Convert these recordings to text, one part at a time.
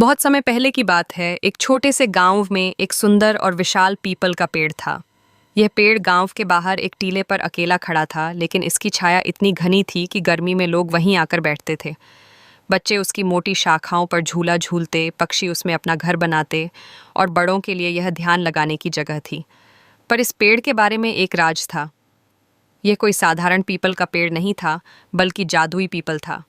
बहुत समय पहले की बात है। एक छोटे से गांव में एक सुंदर और विशाल पीपल का पेड़ था। यह पेड़ गांव के बाहर एक टीले पर अकेला खड़ा था, लेकिन इसकी छाया इतनी घनी थी कि गर्मी में लोग वहीं आकर बैठते थे। बच्चे उसकी मोटी शाखाओं पर झूला झूलते, पक्षी उसमें अपना घर बनाते, और बड़ों के लिए यह ध्यान लगाने की जगह थी। पर इस पेड़ के बारे में एक राज था। यह कोई साधारण पीपल का पेड़ नहीं था, बल्कि जादुई पीपल था।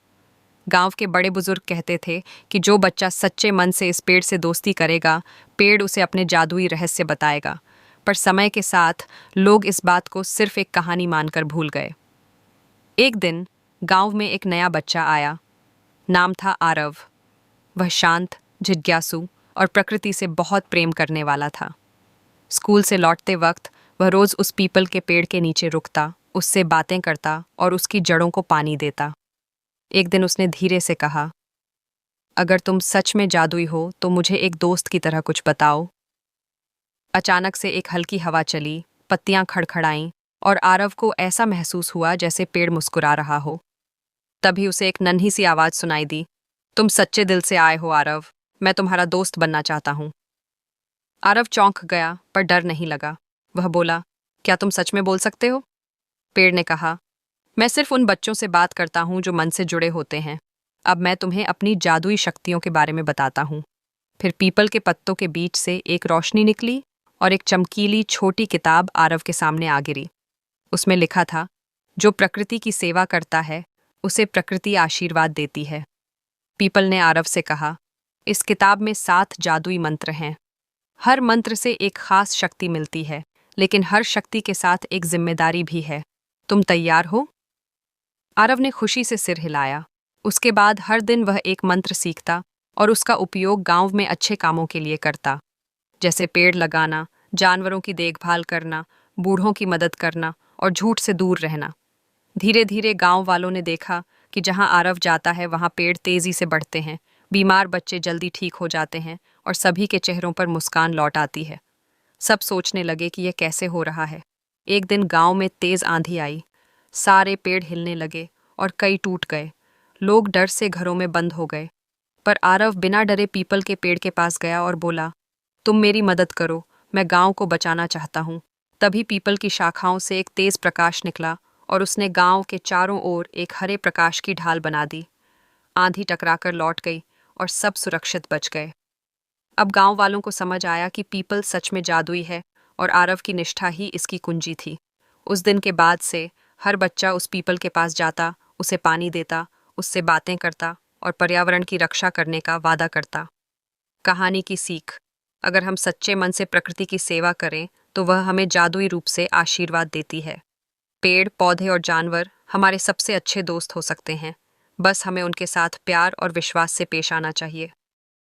गांव के बड़े बुजुर्ग कहते थे कि जो बच्चा सच्चे मन से इस पेड़ से दोस्ती करेगा, पेड़ उसे अपने जादुई रहस्य बताएगा। पर समय के साथ लोग इस बात को सिर्फ एक कहानी मानकर भूल गए। एक दिन गांव में एक नया बच्चा आया। नाम था आरव। वह शांत, जिज्ञासु और प्रकृति से बहुत प्रेम करने वाला था। स्कूल से लौटते वक्त वह रोज उस पीपल के पेड़ के नीचे रुकता, उससे बातें करता और उसकी जड़ों को पानी देता। एक दिन उसने धीरे से कहा, अगर तुम सच में जादुई हो तो मुझे एक दोस्त की तरह कुछ बताओ। अचानक से एक हल्की हवा चली, पत्तियां खड़खड़ाईं और आरव को ऐसा महसूस हुआ जैसे पेड़ मुस्कुरा रहा हो। तभी उसे एक नन्ही सी आवाज सुनाई दी, तुम सच्चे दिल से आए हो आरव, मैं तुम्हारा दोस्त बनना चाहता हूँ। आरव चौंक गया, पर डर नहीं लगा। वह बोला, क्या तुम सच में बोल सकते हो? पेड़ ने कहा, मैं सिर्फ उन बच्चों से बात करता हूँ जो मन से जुड़े होते हैं। अब मैं तुम्हें अपनी जादुई शक्तियों के बारे में बताता हूँ। फिर पीपल के पत्तों के बीच से एक रोशनी निकली और एक चमकीली छोटी किताब आरव के सामने आ गिरी। उसमें लिखा था, जो प्रकृति की सेवा करता है उसे प्रकृति आशीर्वाद देती है। पीपल ने आरव से कहा, इस किताब में 7 जादुई मंत्र हैं। हर मंत्र से एक खास शक्ति मिलती है, लेकिन हर शक्ति के साथ एक जिम्मेदारी भी है। तुम तैयार हो? आरव ने खुशी से सिर हिलाया। उसके बाद हर दिन वह एक मंत्र सीखता और उसका उपयोग गांव में अच्छे कामों के लिए करता, जैसे पेड़ लगाना, जानवरों की देखभाल करना, बूढ़ों की मदद करना और झूठ से दूर रहना। धीरे धीरे गांव वालों ने देखा कि जहां आरव जाता है वहां पेड़ तेजी से बढ़ते हैं, बीमार बच्चे जल्दी ठीक हो जाते हैं और सभी के चेहरों पर मुस्कान लौट आती है। सब सोचने लगे कि यह कैसे हो रहा है। एक दिन गांव में तेज आंधी आई। सारे पेड़ हिलने लगे और कई टूट गए। लोग डर से घरों में बंद हो गए। पर आरव बिना डरे पीपल के पेड़ के पास गया और बोला, तुम मेरी मदद करो, मैं गांव को बचाना चाहता हूँ। तभी पीपल की शाखाओं से एक तेज प्रकाश निकला और उसने गांव के चारों ओर एक हरे प्रकाश की ढाल बना दी। आंधी टकराकर लौट गई और सब सुरक्षित बच गए। अब गांव वालों को समझ आया कि पीपल सच में जादुई है और आरव की निष्ठा ही इसकी कुंजी थी। उस दिन के बाद से हर बच्चा उस पीपल के पास जाता, उसे पानी देता, उससे बातें करता और पर्यावरण की रक्षा करने का वादा करता। कहानी की सीख, अगर हम सच्चे मन से प्रकृति की सेवा करें तो वह हमें जादुई रूप से आशीर्वाद देती है। पेड़, पौधे और जानवर हमारे सबसे अच्छे दोस्त हो सकते हैं। बस हमें उनके साथ प्यार और विश्वास से पेश आना चाहिए।